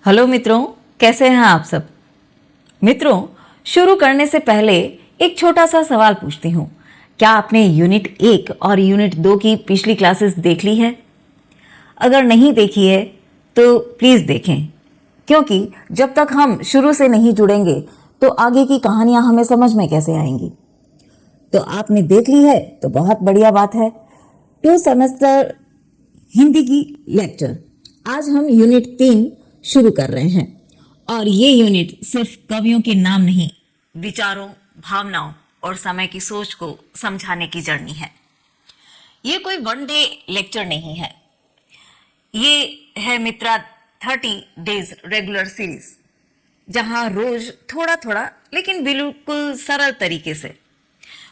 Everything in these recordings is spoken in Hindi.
हेलो मित्रों, कैसे हैं आप सब। मित्रों, शुरू करने से पहले एक छोटा सा सवाल पूछती हूँ। क्या आपने यूनिट 1 और यूनिट 2 की पिछली क्लासेस देख ली है? अगर नहीं देखी है तो प्लीज़ देखें, क्योंकि जब तक हम शुरू से नहीं जुड़ेंगे तो आगे की कहानियाँ हमें समझ में कैसे आएंगी। तो आपने देख ली है तो बहुत बढ़िया बात है। 2 सेमेस्टर हिंदी की लेक्चर, आज हम यूनिट 3 शुरू कर रहे हैं। और ये यूनिट सिर्फ कवियों के नाम नहीं, विचारों, भावनाओं और समय की सोच को समझाने की जर्नी है। ये कोई वन डे लेक्चर नहीं है, ये है मित्रा 30 डेज रेगुलर सीरीज, जहां रोज थोड़ा थोड़ा लेकिन बिल्कुल सरल तरीके से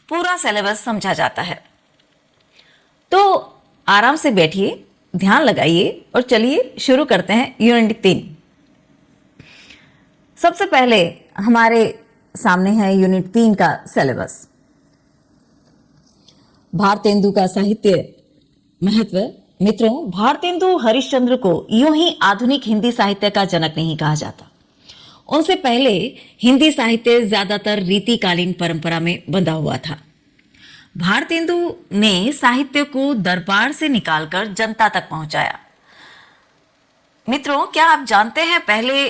पूरा सिलेबस समझा जाता है। तो आराम से बैठिए, ध्यान लगाइए और चलिए शुरू करते हैं यूनिट 3। सबसे पहले हमारे सामने है यूनिट 3 का सिलेबस। भारतेंदु का साहित्य महत्व। मित्रों, भारतेंदु हरिश्चंद्र को यूं ही आधुनिक हिंदी साहित्य का जनक नहीं कहा जाता। उनसे पहले हिंदी साहित्य ज्यादातर रीतिकालीन परंपरा में बंधा हुआ था। भारतेंदु ने साहित्य को दरबार से निकालकर जनता तक पहुंचाया। मित्रों, क्या आप जानते हैं पहले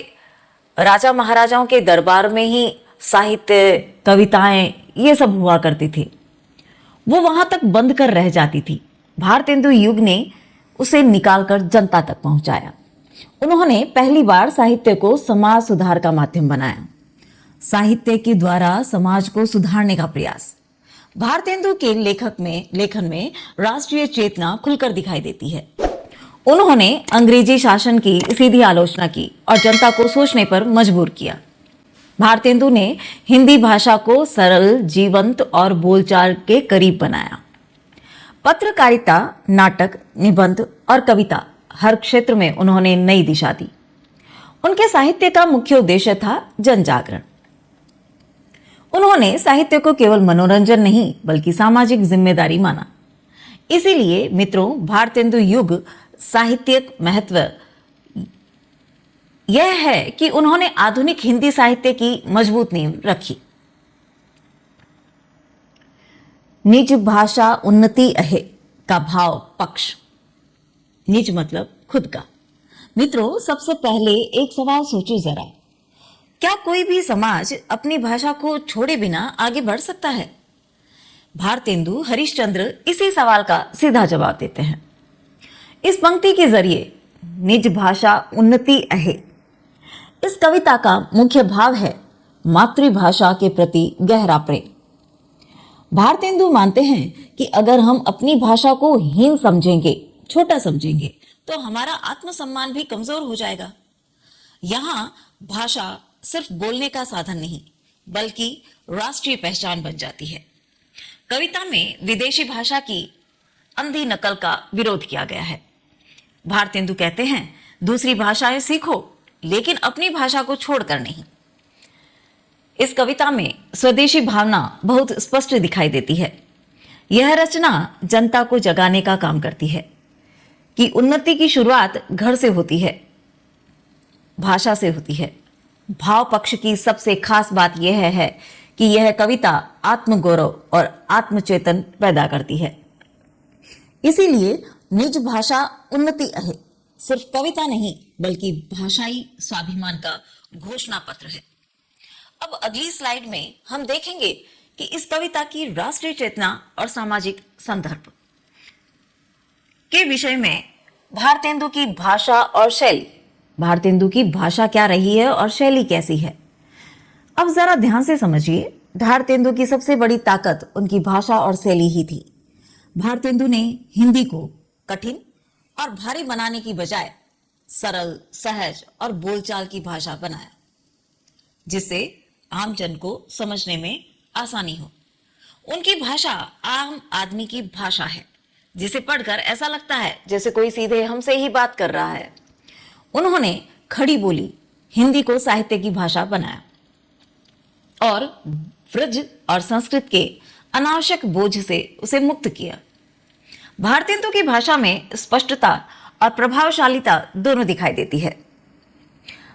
राजा महाराजाओं के दरबार में ही साहित्य, कविताएं ये सब हुआ करती थी, वो वहां तक बंद कर रह जाती थी। भारतेंदु युग ने उसे निकालकर जनता तक पहुंचाया। उन्होंने पहली बार साहित्य को समाज सुधार का माध्यम बनाया। साहित्य के द्वारा समाज को सुधारने का प्रयास। भारतेंदु के लेखन में राष्ट्रीय चेतना खुलकर दिखाई देती है। उन्होंने अंग्रेजी शासन की सीधी आलोचना की और जनता को सोचने पर मजबूर किया। भारतेंदु ने हिंदी भाषा को सरल, जीवंत और बोलचाल के करीब बनाया। पत्रकारिता, नाटक, निबंध और कविता, हर क्षेत्र में उन्होंने नई दिशा दी। उनके साहित्य का मुख्य उद्देश्य था जन जागरण। उन्होंने साहित्य को केवल मनोरंजन नहीं बल्कि सामाजिक जिम्मेदारी माना। इसीलिए मित्रों, भारतेंदु युग साहित्यिक महत्व यह है कि उन्होंने आधुनिक हिंदी साहित्य की मजबूत नींव रखी। निज भाषा उन्नति अहे का भाव पक्ष। निज मतलब खुद का। मित्रों, सबसे पहले एक सवाल सोचो जरा, क्या कोई भी समाज अपनी भाषा को छोड़े बिना आगे बढ़ सकता है? भारतेंदु हरिश्चंद्र इसी सवाल का सीधा जवाब देते हैं। इस पंक्ति के जरिए निज भाषा उन्नति अहे, इस कविता का मुख्य भाव है मातृभाषा के प्रति गहरा प्रेम। भारतेंदु मानते हैं कि अगर हम अपनी भाषा को हीन समझेंगे, छोटा समझेंगे, तो हमारा आत्मसम्मान भी कमजोर हो जाएगा। यहां भाषा सिर्फ बोलने का साधन नहीं बल्कि राष्ट्रीय पहचान बन जाती है। कविता में विदेशी भाषा की अंधी नकल का विरोध किया गया है। भारतेंदु कहते हैं, दूसरी भाषाएं सीखो लेकिन अपनी भाषा को छोड़कर नहीं। इस कविता में स्वदेशी भावना बहुत स्पष्ट दिखाई देती है। यह रचना जनता को जगाने का काम करती है कि उन्नति की शुरुआत घर से होती है, भाषा से होती है। भाव पक्ष की सबसे खास बात यह है कि यह कविता आत्मगौरव और आत्मचेतन पैदा करती है। इसीलिए निज भाषा उन्नति अहे सिर्फ कविता नहीं बल्कि भाषाई स्वाभिमान का घोषणा पत्र है। अब अगली स्लाइड में हम देखेंगे कि इस कविता की राष्ट्रीय चेतना और सामाजिक संदर्भ के विषय में भारतेंदु की भाषा और शैली। भारतेंदु की भाषा क्या रही है और शैली कैसी है? अब जरा ध्यान से समझिए। भारतेंदु की सबसे बड़ी ताकत उनकी भाषा और शैली ही थी। भारतेंदु ने हिंदी को कठिन और भारी बनाने की बजाय सरल, सहज और बोलचाल की भाषा बनाया, जिससे आम जन को समझने में आसानी हो। उनकी भाषा आम आदमी की भाषा है, जिसे पढ़कर ऐसा लगता है जैसे कोई सीधे हमसे ही बात कर रहा है। उन्होंने खड़ी बोली हिंदी को साहित्य की भाषा बनाया और ब्रज और संस्कृत के अनावश्यक बोझ से उसे मुक्त किया। भारतेंदु की भाषा में स्पष्टता और प्रभावशालीता दोनों दिखाई देती है।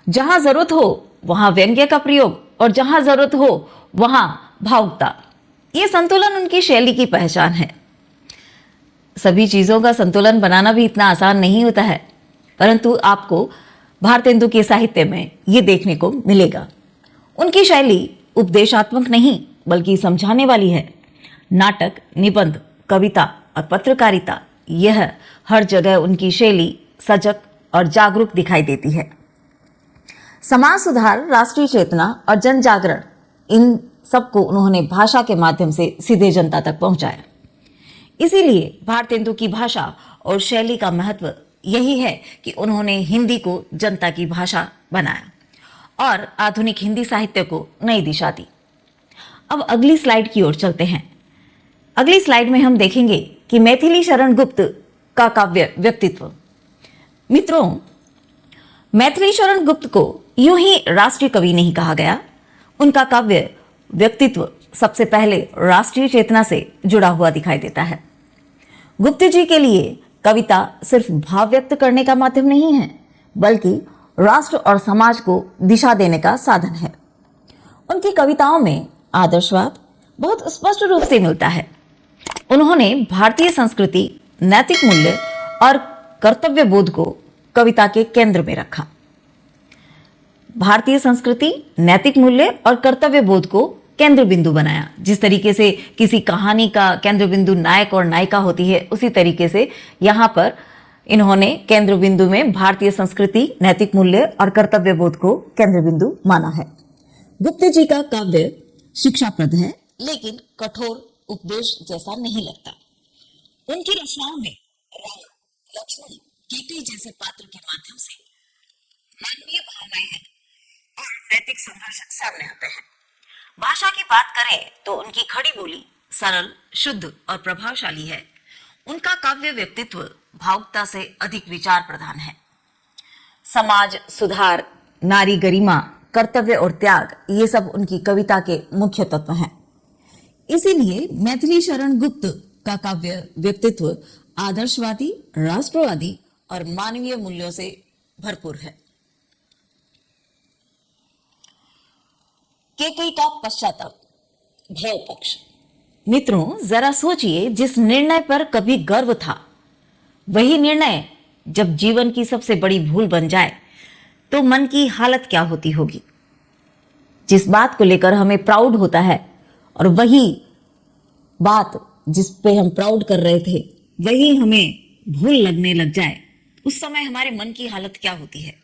जहां जरूरत हो वहां व्यंग्य का प्रयोग और जहां जरूरत हो वहां भावुकता। ये संतुलन उनकी शैली की पहचान है। सभी चीजों का संतुलन बनाना भी इतना आसान नहीं होता है, परंतु आपको भारतेंदु के साहित्य में ये देखने को मिलेगा। उनकी शैली उपदेशात्मक नहीं बल्कि समझाने वाली है। नाटक, निबंध, कविता और पत्रकारिता, यह हर जगह उनकी शैली सजग और जागरूक दिखाई देती है। समाज सुधार, राष्ट्रीय चेतना और जन जागरण, इन सबको उन्होंने भाषा के माध्यम से सीधे जनता तक पहुंचाया। इसीलिए भारतेंदु की भाषा और शैली का महत्व यही है कि उन्होंने हिंदी को जनता की भाषा बनाया और आधुनिक हिंदी साहित्य को नई दिशा दी। अब अगली स्लाइड की ओर चलते हैं। अगली स्लाइड में हम देखेंगे कि मैथिली शरण गुप्त का काव्य व्यक्तित्व। मित्रों, मैथिली शरण गुप्त को यूं ही राष्ट्रीय कवि नहीं कहा गया। उनका काव्य व्यक्तित्व सबसे पहले राष्ट्रीय चेतना से जुड़ा हुआ दिखाई देता है। गुप्त जी के लिए कविता सिर्फ भाव व्यक्त करने का माध्यम नहीं है, बल्कि राष्ट्र और समाज को दिशा देने का साधन है। उनकी कविताओं में आदर्शवाद बहुत स्पष्ट रूप से मिलता है। उन्होंने भारतीय संस्कृति, नैतिक मूल्य और कर्तव्य बोध को कविता के केंद्र में रखा। भारतीय संस्कृति, नैतिक मूल्य और कर्तव्य बोध को केंद्र बिंदु बनाया। जिस तरीके से किसी कहानी का केंद्र बिंदु नायक और नायिका होती है, उसी तरीके से यहाँ पर इन्होंने केंद्र बिंदु में भारतीय संस्कृति, नैतिक मूल्य और कर्तव्य बोध को केंद्र बिंदु माना है। गुप्त जी का काव्य शिक्षाप्रद है, लेकिन कठोर उपदेश जैसा नहीं लगता। उनकी रचनाओं में राम, लक्ष्मण, केकई जैसे पात्र के माध्यम से मानवीय भावनाएं और नैतिक संघर्ष सामने आते हैं। भाषा की बात करें तो उनकी खड़ी बोली सरल, शुद्ध और प्रभावशाली है। उनका काव्य व्यक्तित्व भावुकता से अधिक विचार प्रधान है। समाज सुधार, नारी गरिमा, कर्तव्य और त्याग, ये सब उनकी कविता के मुख्य तत्व हैं। इसीलिए मैथिली शरण गुप्त का काव्य व्यक्तित्व आदर्शवादी, राष्ट्रवादी और मानवीय मूल्यों से भरपूर है। केकई का पश्चाताप, भाव पक्ष। मित्रों, जरा सोचिए, जिस निर्णय पर कभी गर्व था, वही निर्णय जब जीवन की सबसे बड़ी भूल बन जाए तो मन की हालत क्या होती होगी। जिस बात को लेकर हमें प्राउड होता है और वही बात जिस पे हम प्राउड कर रहे थे वही हमें भूल लगने लग जाए, उस समय हमारे मन की हालत क्या होती है,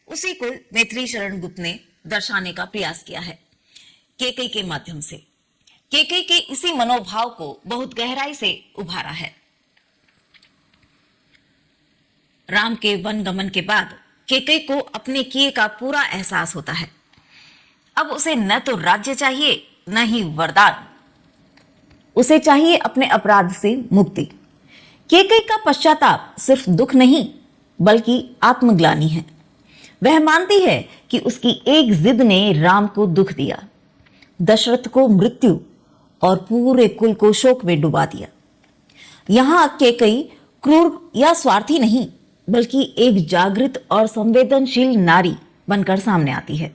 उसी को मैथिली शरण गुप्त ने दर्शाने का प्रयास किया है केकई के माध्यम से। केकई के इसी मनोभाव को बहुत गहराई से उभारा है। राम के वन गमन के बाद केकई को अपने किए का पूरा एहसास होता है। अब उसे न तो राज्य चाहिए, न ही वरदान, उसे चाहिए अपने अपराध से मुक्ति। केकई का पश्चाताप सिर्फ दुख नहीं बल्कि आत्मग्लानि है। वह मानती है कि उसकी एक जिद ने राम को दुख दिया, दशरथ को मृत्यु और पूरे कुल को शोक में डुबा दिया। यहां केकई क्रूर या स्वार्थी नहीं बल्कि एक जागृत और संवेदनशील नारी बनकर सामने आती है।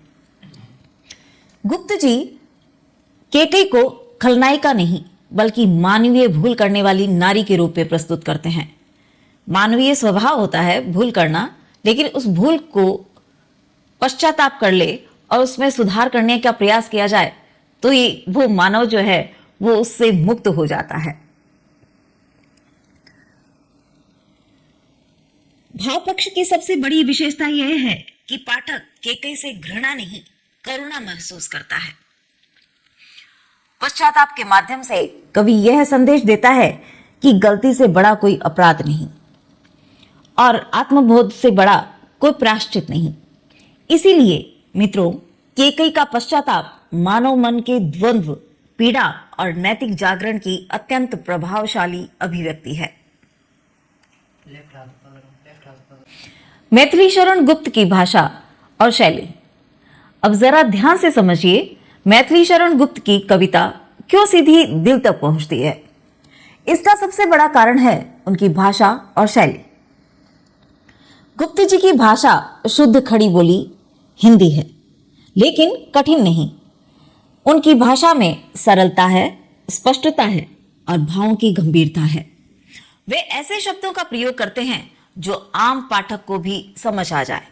गुप्त जी केकई को खलनायिका नहीं बल्कि मानवीय भूल करने वाली नारी के रूप में प्रस्तुत करते हैं। मानवीय स्वभाव होता है भूल करना, लेकिन उस भूल को पश्चाताप कर ले और उसमें सुधार करने का प्रयास किया जाए तो ये वो मानव जो है वो उससे मुक्त हो जाता है। भाव पक्ष की सबसे बड़ी विशेषता यह है कि पाठक केकई से घृणा नहीं, करुणा महसूस करता है। पश्चाताप के माध्यम से कवि यह संदेश देता है कि गलती से बड़ा कोई अपराध नहीं और आत्मबोध से बड़ा कोई प्रायश्चित नहीं। इसीलिए मित्रों, केकई का पश्चाताप मानव मन के द्वंद्व, पीड़ा और नैतिक जागरण की अत्यंत प्रभावशाली अभिव्यक्ति है। मैथिली शरण गुप्त की भाषा और शैली। अब जरा ध्यान से समझिए, मैथिली शरण गुप्त की कविता क्यों सीधी दिल तक पहुंचती है। इसका सबसे बड़ा कारण है उनकी भाषा और शैली। गुप्त जी की भाषा शुद्ध खड़ी बोली, हिंदी है, लेकिन कठिन नहीं। उनकी भाषा में सरलता है, स्पष्टता है और भावों की गंभीरता है। वे ऐसे शब्दों का प्रयोग करते हैं जो आम पाठक को भी समझ आ जाए।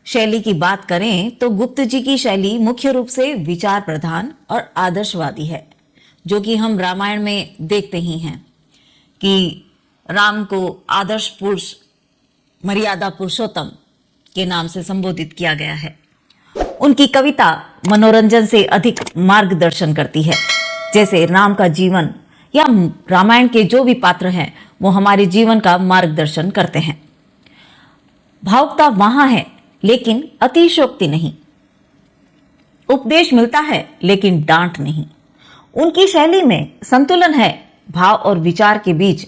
शैली की बात करें तो गुप्त जी की शैली मुख्य रूप से विचार प्रधान और आदर्शवादी है, जो कि हम रामायण में देखते ही हैं कि राम को आदर्श पुरुष, मर्यादा पुरुषोत्तम के नाम से संबोधित किया गया है। उनकी कविता मनोरंजन से अधिक मार्गदर्शन करती है। जैसे राम का जीवन या रामायण के जो भी पात्र हैं वो हमारे जीवन का मार्गदर्शन करते हैं। भावुकता वहां है लेकिन अतिशयोक्ति नहीं। उपदेश मिलता है लेकिन डांट नहीं। उनकी शैली में संतुलन है। भाव और विचार के बीच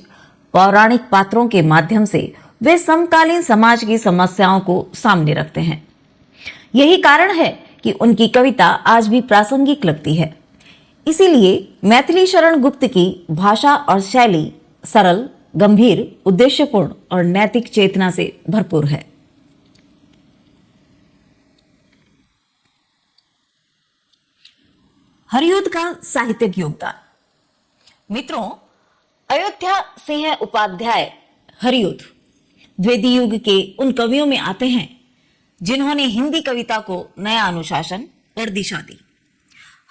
पौराणिक पात्रों के माध्यम से वे समकालीन समाज की समस्याओं को सामने रखते हैं। यही कारण है कि उनकी कविता आज भी प्रासंगिक लगती है। इसीलिए मैथिली शरण गुप्त की भाषा और शैली सरल, गंभीर, उद्देश्यपूर्ण और नैतिक चेतना से भरपूर है। हरियुद्ध का साहित्यिक योगदान। मित्रों, अयोध्या सिंह उपाध्याय हरियुद्ध द्विवेदी युग के उन कवियों में आते हैं जिन्होंने हिंदी कविता को नया अनुशासन और दिशा दी।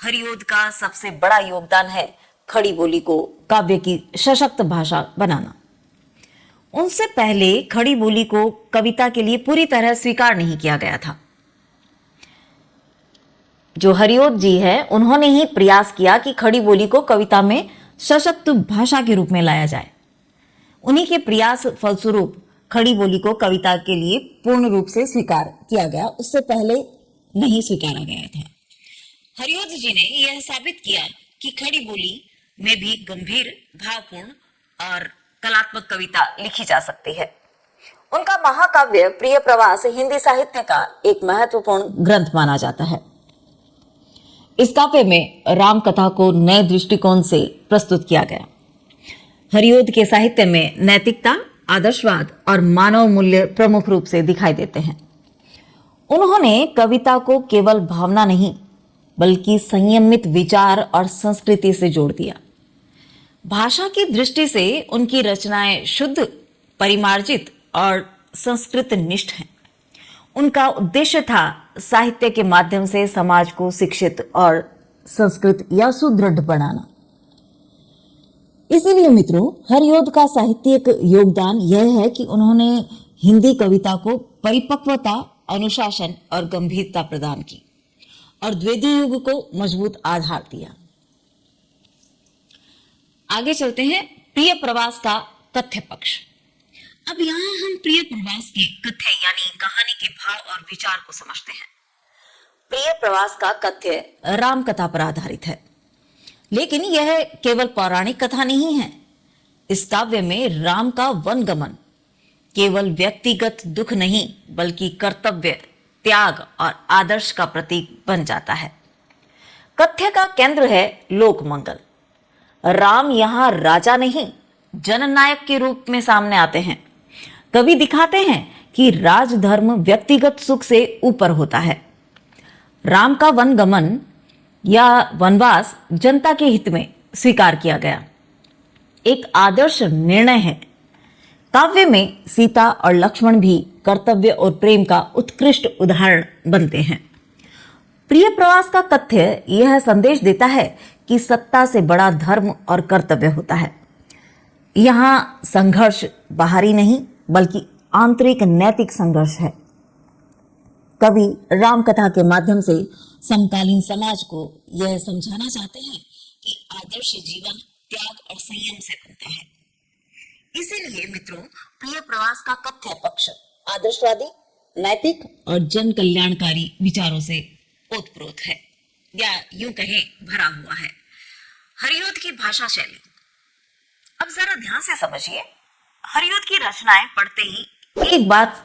हरियुद्ध का सबसे बड़ा योगदान है खड़ी बोली को काव्य की सशक्त भाषा बनाना। उनसे पहले खड़ी बोली को कविता के लिए पूरी तरह स्वीकार नहीं किया गया था। जो हरियुद्ध जी है, उन्होंने ही प्रयास किया कि खड़ी बोली को कविता में सशक्त भाषा के रूप में लाया जाए। उन्हीं के प्रयास फलस्वरूप खड़ी बोली को कविता के लिए पूर्ण रूप से स्वीकार किया गया, उससे पहले नहीं स्वीकारा गया था। हरियुद्ध जी ने यह साबित किया कि खड़ी बोली में भी गंभीर, भावपूर्ण और कलात्मक कविता लिखी जा सकती है। उनका महाकाव्य प्रिय प्रवास हिंदी साहित्य का एक महत्वपूर्ण ग्रंथ माना जाता है। इस काव्य में राम कथा को नए दृष्टिकोण से प्रस्तुत किया गया। हरियुद्ध के साहित्य में नैतिकता, आदर्शवाद और मानव मूल्य प्रमुख रूप से दिखाई देते हैं। उन्होंने कविता को केवल भावना नहीं बल्कि संयमित विचार और संस्कृति से जोड़ दिया। भाषा की दृष्टि से उनकी रचनाएं शुद्ध, परिमार्जित और संस्कृत निष्ठ हैं। उनका उद्देश्य था साहित्य के माध्यम से समाज को शिक्षित और संस्कृत या सुदृढ़ बनाना। इसीलिए मित्रों, हरियुद्ध का साहित्यिक योगदान यह है कि उन्होंने हिंदी कविता को परिपक्वता, अनुशासन और गंभीरता प्रदान की और द्विवेदी युग को मजबूत आधार दिया। आगे चलते हैं प्रिय प्रवास का कथ्य पक्ष। अब यहाँ हम प्रिय प्रवास के कथ्य यानी कहानी के भाव और विचार को समझते हैं। प्रिय प्रवास का कथ्य राम कथा पर आधारित है, लेकिन यह केवल पौराणिक कथा नहीं है। इस काव्य में राम का वनगमन केवल व्यक्तिगत दुख नहीं बल्कि कर्तव्य, त्याग और आदर्श का प्रतीक बन जाता है। कथ्य का केंद्र है लोक मंगल। राम यहाँ राजा नहीं, जननायक के रूप में सामने आते हैं। कवि दिखाते हैं कि राजधर्म व्यक्तिगत सुख से ऊपर होता है। राम का वनगमन या वनवास जनता के हित में स्वीकार किया गया, एक आदर्श निर्णय है। काव्य में सीता और लक्ष्मण भी कर्तव्य और प्रेम का उत्कृष्ट उदाहरण बनते हैं। प्रिय प्रवास का कथ्य यह संदेश देता है कि सत्ता से बड़ा धर्म और कर्तव्य होता है। यहाँ संघर्ष बाहरी नहीं बल्कि आंतरिक नैतिक संघर्ष है। कवि राम कथा के माध्यम से समकालीन समाज को यह समझाना चाहते हैं कि आदर्श जीवन त्याग और संयम से बनता है। इसीलिए मित्रों, प्रिय प्रवास का कथ्य पक्ष आदर्शवादी, नैतिक और जन कल्याणकारी विचारों से ओतप्रोत है, या यूं कहें भरा हुआ है। हरियुद्ध की भाषा शैली। अब जरा ध्यान से समझिए। हरियुद्ध की रचनाएं पढ़ते ही एक बात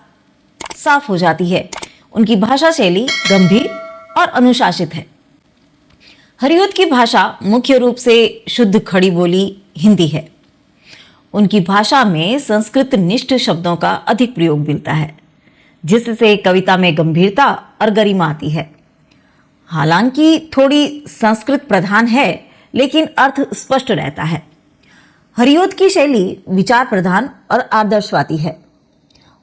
साफ हो जाती है, उनकी भाषा शैली गंभीर और अनुशासित है। हरियुद्ध की भाषा मुख्य रूप से शुद्ध खड़ी बोली हिंदी है। उनकी भाषा में संस्कृत निष्ठ शब्दों का अधिक प्रयोग मिलता है। जिससे कविता में गंभीरता और गरिमा आती है। हालांकि थोड़ी संस्कृत प्रधान है, लेकिन अर्थ स्पष्ट रहता है। हरिओद की शैली विचार प्रधान और आदर्शवादी है।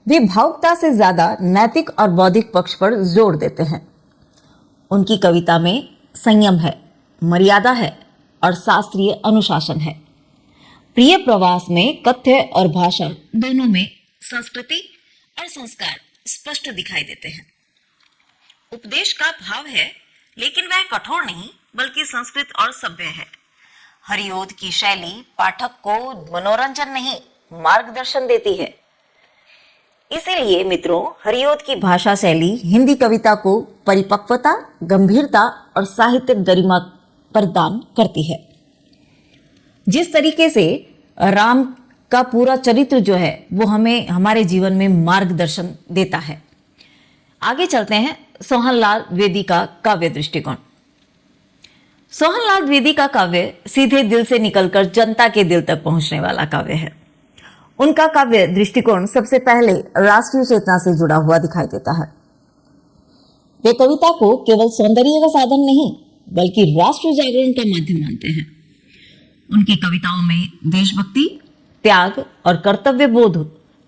वे भावुकता से ज्यादा नैतिक और बौद्धिक पक्ष पर जोर देते हैं। उनकी कविता में संयम है, मर्यादा है और शास्त्रीय अनुशासन है। प्रिय प्रवास में कथ्य और भाषा दोनों में संस्कृति और संस्कार स्पष्ट दिखाई देते हैं। उपदेश का भाव है, लेकिन वह कठोर नहीं बल्कि संस्कृत और सभ्य है। हरिओद की शैली पाठक को मनोरंजन नहीं, मार्गदर्शन देती है। इसीलिए मित्रों, हरिओद की भाषा शैली हिंदी कविता को परिपक्वता, गंभीरता और साहित्यिक गरिमा प्रदान करती है। जिस तरीके से राम का पूरा चरित्र जो है वो हमें हमारे जीवन में मार्गदर्शन देता है। आगे चलते हैं सोहनलाल द्विवेदी का काव्य दृष्टिकोण। सोहनलाल द्विवेदी का काव्य सीधे दिल से निकलकर जनता के दिल तक पहुंचने वाला काव्य है। उनका काव्य दृष्टिकोण सबसे पहले राष्ट्रीय चेतना से जुड़ा हुआ दिखाई देता है। वे कविता को केवल सौंदर्य का साधन नहीं बल्कि राष्ट्र जागरण का माध्यम मानते हैं। उनकी कविताओं में देशभक्ति, त्याग और कर्तव्य बोध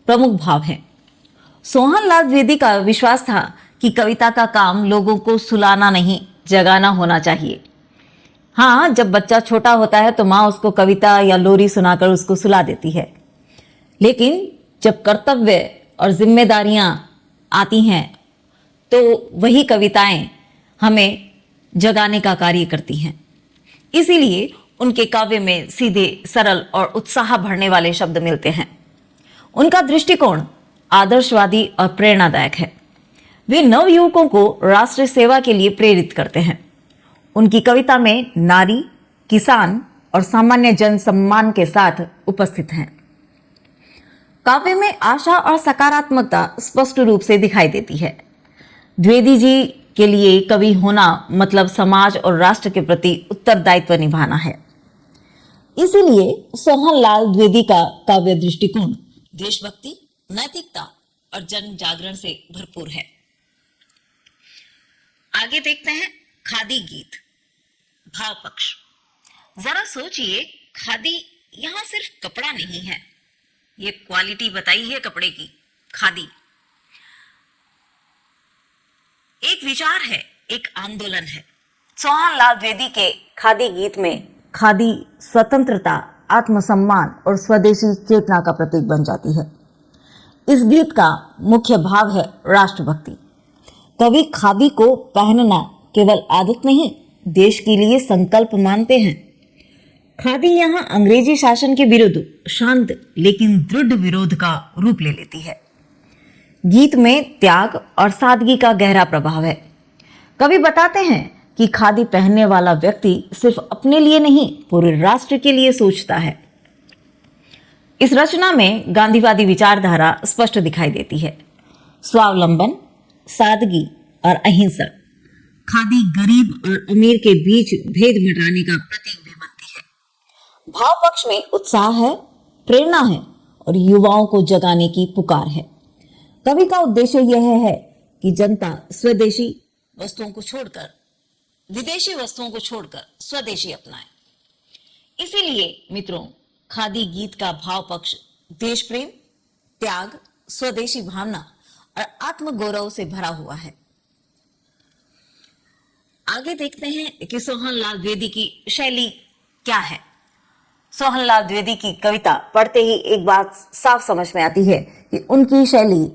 प्रमुख भाव हैं। सोहनलाल द्विवेदी का विश्वास था कि कविता का काम लोगों को सुलाना नहीं, जगाना होना चाहिए। हाँ, जब बच्चा छोटा होता है तो माँ उसको कविता या लोरी सुनाकर उसको सुला देती है, लेकिन जब कर्तव्य और जिम्मेदारियां आती हैं तो वही कविताएं हमें जगाने का कार्य करती हैं। इसीलिए उनके काव्य में सीधे, सरल और उत्साह भरने वाले शब्द मिलते हैं। उनका दृष्टिकोण आदर्शवादी और प्रेरणादायक है। वे नवयुवकों को राष्ट्र सेवा के लिए प्रेरित करते हैं। उनकी कविता में नारी, किसान और सामान्य जन सम्मान के साथ उपस्थित हैं। काव्य में आशा और सकारात्मकता स्पष्ट रूप से दिखाई देती है। द्विवेदी जी के लिए कवि होना मतलब समाज और राष्ट्र के प्रति उत्तरदायित्व निभाना है। इसीलिए सोहनलाल द्विवेदी का काव्य दृष्टिकोण देशभक्ति, नैतिकता और जन जागरण से भरपूर है। आगे देखते हैं खादी गीत, भाव पक्ष। जरा सोचिए, खादी यहां सिर्फ कपड़ा नहीं है, ये क्वालिटी बताई है कपड़े की। खादी एक विचार है, एक आंदोलन है। सोहनलाल द्विवेदी के खादी गीत में खादी स्वतंत्रता, आत्मसम्मान और स्वदेशी चेतना का प्रतीक बन जाती है। इस गीत का मुख्य भाव है राष्ट्रभक्ति। कवि खादी को पहनना केवल आदत नहीं, देश के लिए संकल्प मानते हैं। खादी यहाँ अंग्रेजी शासन के विरुद्ध शांत लेकिन दृढ़ विरोध का रूप ले लेती है। गीत में त्याग और सादगी का गहरा प्रभाव है। कवि बताते हैं कि खादी पहनने वाला व्यक्ति सिर्फ अपने लिए नहीं, पूरे राष्ट्र के लिए सोचता है। इस रचना में गांधीवादी विचारधारा स्पष्ट दिखाई देती है। स्वावलंबन, सादगी और अहिंसा। खादी गरीब और अमीर के बीच भेद मिटाने का प्रतीक भी बनती है। भाव पक्ष में उत्साह है, प्रेरणा है और युवाओं को जगाने की पुकार है। कवि का उद्देश्य यह है कि जनता स्वदेशी वस्तुओं को छोड़कर, विदेशी वस्तुओं को छोड़कर स्वदेशी अपनाए। इसीलिए मित्रों, खादी गीत का भाव पक्ष देश प्रेम, त्याग, स्वदेशी भावना और आत्मगौरव से भरा हुआ है। आगे देखते हैं कि सोहनलाल द्विवेदी की शैली क्या है। सोहनलाल द्विवेदी की कविता पढ़ते ही एक बात साफ समझ में आती है कि उनकी शैली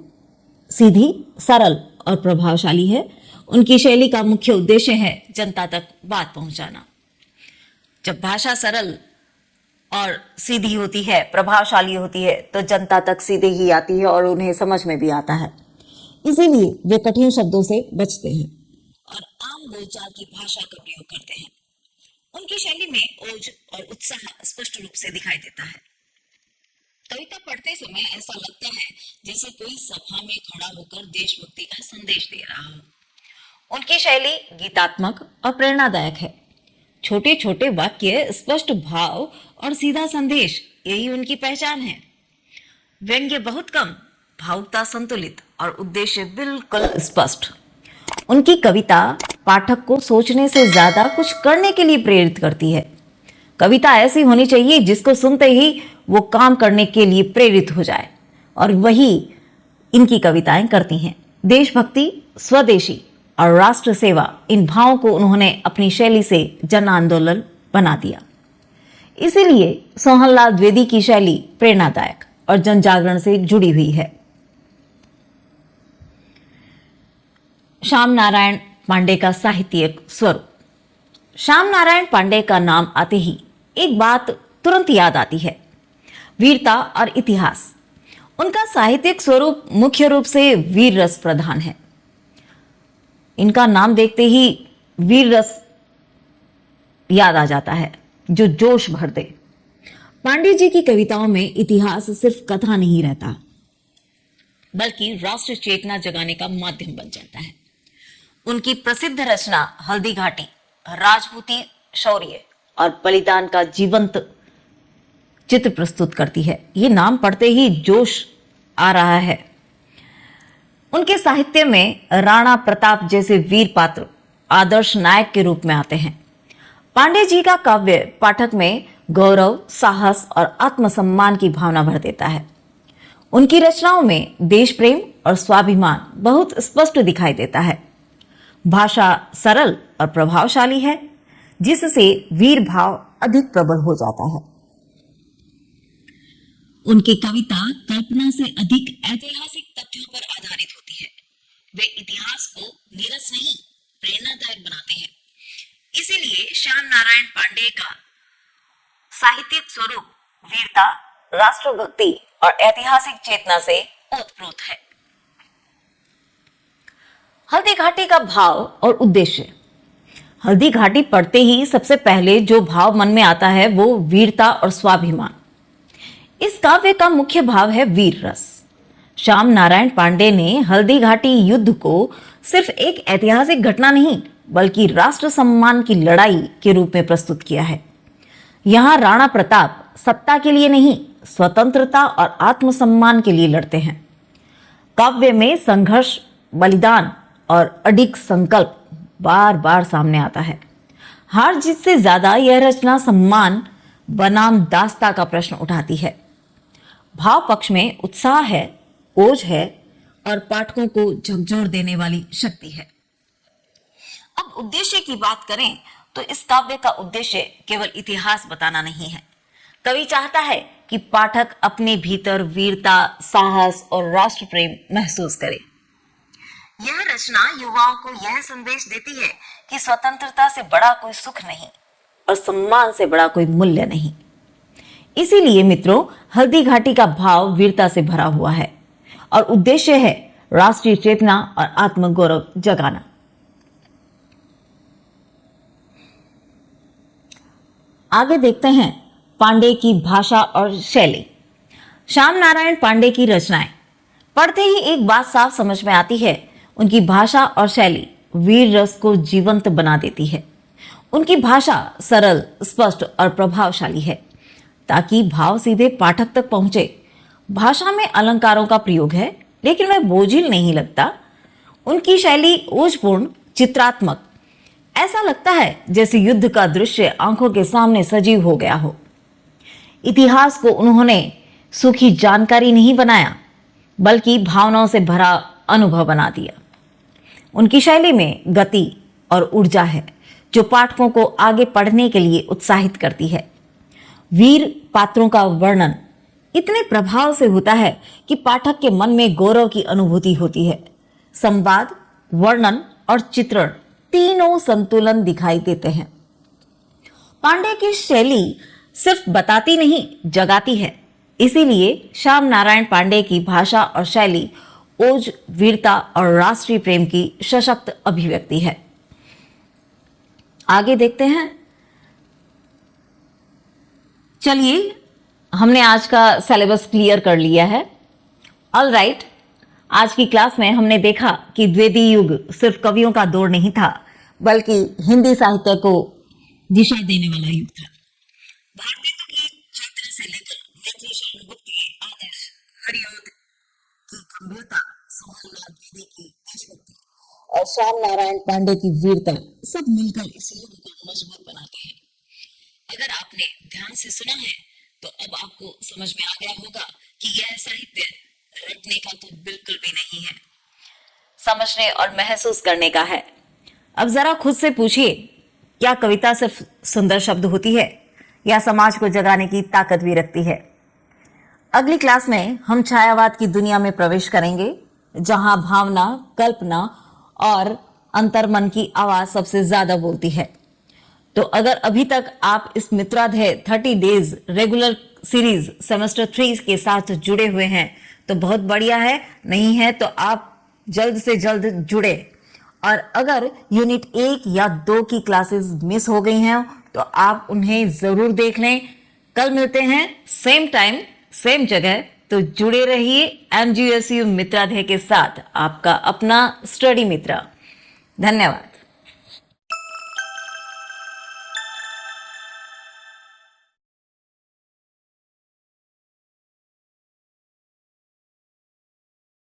सीधी, सरल और प्रभावशाली है। उनकी शैली का मुख्य उद्देश्य है जनता तक बात पहुंचाना। जब भाषा सरल और सीधी होती है, प्रभावशाली होती है, तो जनता तक सीधे ही आती है और उन्हें समझ में भी आता है। इसीलिए वे कठिन शब्दों से बचते हैं और आम बोलचाल की भाषा का प्रयोग करते हैं। उनकी शैली में ओज और उत्साह स्पष्ट रूप से दिखाई देता है। कविता पढ़ते समय ऐसा लगता है जैसे कोई सभा में खड़ा होकर देशभक्ति का संदेश दे रहा हो। उनकी शैली गीतात्मक और प्रेरणादायक है। छोटे छोटे वाक्य, स्पष्ट भाव और सीधा संदेश, यही उनकी पहचान है। व्यंग्य बहुत कम, भावुकता संतुलित और उद्देश्य बिल्कुल स्पष्ट। उनकी कविता पाठक को सोचने से ज्यादा कुछ करने के लिए प्रेरित करती है। कविता ऐसी होनी चाहिए जिसको सुनते ही वो काम करने के लिए प्रेरित हो जाए, और वही इनकी कविताएं करती हैं। देशभक्ति, स्वदेशी और राष्ट्र सेवा, इन भावों को उन्होंने अपनी शैली से जन आंदोलन बना दिया। इसीलिए सोहनलाल द्विवेदी की शैली प्रेरणादायक और जन जागरण से जुड़ी हुई है। श्याम नारायण पांडे का साहित्यिक स्वरूप। श्याम नारायण पांडे का नाम आते ही एक बात तुरंत याद आती है, वीरता और इतिहास। उनका साहित्यिक स्वरूप मुख्य रूप से वीर रस प्रधान है। इनका नाम देखते ही वीर रस याद आ जाता है, जो जोश भर दे। पांडे जी की कविताओं में इतिहास सिर्फ कथा नहीं रहता, बल्कि राष्ट्र चेतना जगाने का माध्यम बन जाता है। उनकी प्रसिद्ध रचना हल्दी घाटी राजपूती शौर्य और बलिदान का जीवंत चित्र प्रस्तुत करती है। ये नाम पढ़ते ही जोश आ रहा है। उनके साहित्य में राणा प्रताप जैसे वीर पात्र आदर्श नायक के रूप में आते हैं। पांडे जी का काव्य पाठक में गौरव, साहस और आत्मसम्मान की भावना भर देता है। उनकी रचनाओं में देश प्रेम और स्वाभिमान बहुत स्पष्ट दिखाई देता है। भाषा सरल और प्रभावशाली है, जिससे वीर भाव अधिक प्रबल हो जाता है। उनकी कविता कल्पना से अधिक ऐतिहासिक तथ्यों पर आधारित होती है। वे इतिहास को नीरस नहीं, प्रेरणादायक बनाते हैं। इसीलिए श्याम नारायण पांडे का साहित्यिक स्वरूप वीरता, राष्ट्रभक्ति और ऐतिहासिक चेतना से ओतप्रोत है। हल्दी घाटी का भाव और उद्देश्य। हल्दी घाटी पढ़ते ही सबसे पहले जो भाव मन में आता है वो वीरता और स्वाभिमान। इस काव्य का मुख्य भाव है वीर रस। श्याम नारायण पांडे ने हल्दी घाटी युद्ध को सिर्फ एक ऐतिहासिक घटना नहीं, बल्कि राष्ट्र सम्मान की लड़ाई के रूप में प्रस्तुत किया है। यहां राणा प्रताप सत्ता के लिए नहीं, स्वतंत्रता और आत्मसम्मान के लिए लड़ते हैं। काव्य में संघर्ष, बलिदान और अडिग संकल्प बार बार सामने आता है। हार जीत से ज्यादा यह रचना सम्मान बनाम दास्ता का प्रश्न उठाती है। भाव पक्ष में उत्साह है, ओज है और पाठकों को झकझोर देने वाली शक्ति है। अब उद्देश्य की बात करें तो इस काव्य का उद्देश्य केवल इतिहास बताना नहीं है। कवि चाहता है कि पाठक अपने भीतर वीरता, साहस और राष्ट्र प्रेम महसूस करे। यह रचना युवाओं को यह संदेश देती है कि स्वतंत्रता से बड़ा कोई सुख नहीं और सम्मान से बड़ा कोई मूल्य नहीं। इसीलिए मित्रों, हल्दी घाटी का भाव वीरता से भरा हुआ है और उद्देश्य है राष्ट्रीय चेतना और आत्मगौरव जगाना। आगे देखते हैं पांडे की भाषा और शैली। श्याम नारायण पांडे की रचनाएं पढ़ते ही एक बात साफ समझ में आती है, उनकी भाषा और शैली वीर रस को जीवंत बना देती है। उनकी भाषा सरल, स्पष्ट और प्रभावशाली है, ताकि भाव सीधे पाठक तक पहुंचे। भाषा में अलंकारों का प्रयोग है, लेकिन वह बोझिल नहीं लगता। उनकी शैली ओजपूर्ण, चित्रात्मक, ऐसा लगता है जैसे युद्ध का दृश्य आंखों के सामने सजीव हो गया हो। इतिहास को उन्होंने सूखी जानकारी नहीं बनाया, बल्कि भावनाओं से भरा अनुभव बना दिया। उनकी शैली में गति और ऊर्जा है, जो पाठकों को आगे पढ़ने के लिए उत्साहित करती है। वीर पात्रों का वर्णन इतने प्रभाव से होता है कि पाठक के मन में गौरव की अनुभूति होती है। संवाद, वर्णन और चित्रण तीनों संतुलन दिखाई देते हैं। पांडे की शैली सिर्फ बताती नहीं, जगाती है। इसीलिए श्याम नारायण पांडे की भाषा और शैली ओज, वीरता और राष्ट्रीय प्रेम की सशक्त अभिव्यक्ति है। आगे देखते हैं। चलिए, हमने आज का सिलेबस क्लियर कर लिया है। ऑल राइट, आज की क्लास में हमने देखा कि द्विवेदी युग सिर्फ कवियों का दौर नहीं था, बल्कि हिंदी साहित्य को दिशा देने वाला युग था। भारतेंदु की छात्र से लेकर मैथिली शरण गुप्त के आदर्श, हरिऔध की गंभीरता, अमरनाथ गिरी की देशभक्ति और श्याम नारायण पांडे की वीरता सब मिलकर इस युग को मजबूत बनाते हैं। अगर आपने ध्यान से सुना है तो अब आपको समझ में आ गया होगा कि यह साहित्य रटने का तो बिल्कुल भी नहीं है, समझने और महसूस करने का है। अब जरा खुद से पूछिए, क्या कविता सिर्फ सुंदर शब्द होती है या समाज को जगाने की ताकत भी रखती है? अगली क्लास में हम छायावाद की दुनिया में प्रवेश करेंगे, जहां भावना, कल्पना और अंतर्मन की आवाज सबसे ज्यादा बोलती है। तो अगर अभी तक आप इस मित्राध्याय 30 डेज रेगुलर सीरीज सेमेस्टर 3 के साथ जुड़े हुए हैं तो बहुत बढ़िया है, नहीं है तो आप जल्द से जल्द जुड़े। और अगर यूनिट 1 या 2 की क्लासेस मिस हो गई हैं तो आप उन्हें जरूर देख लें। कल मिलते हैं सेम टाइम सेम जगह, तो जुड़े रहिए MGSU मित्राध्याय के साथ, आपका अपना स्टडी मित्र। धन्यवाद।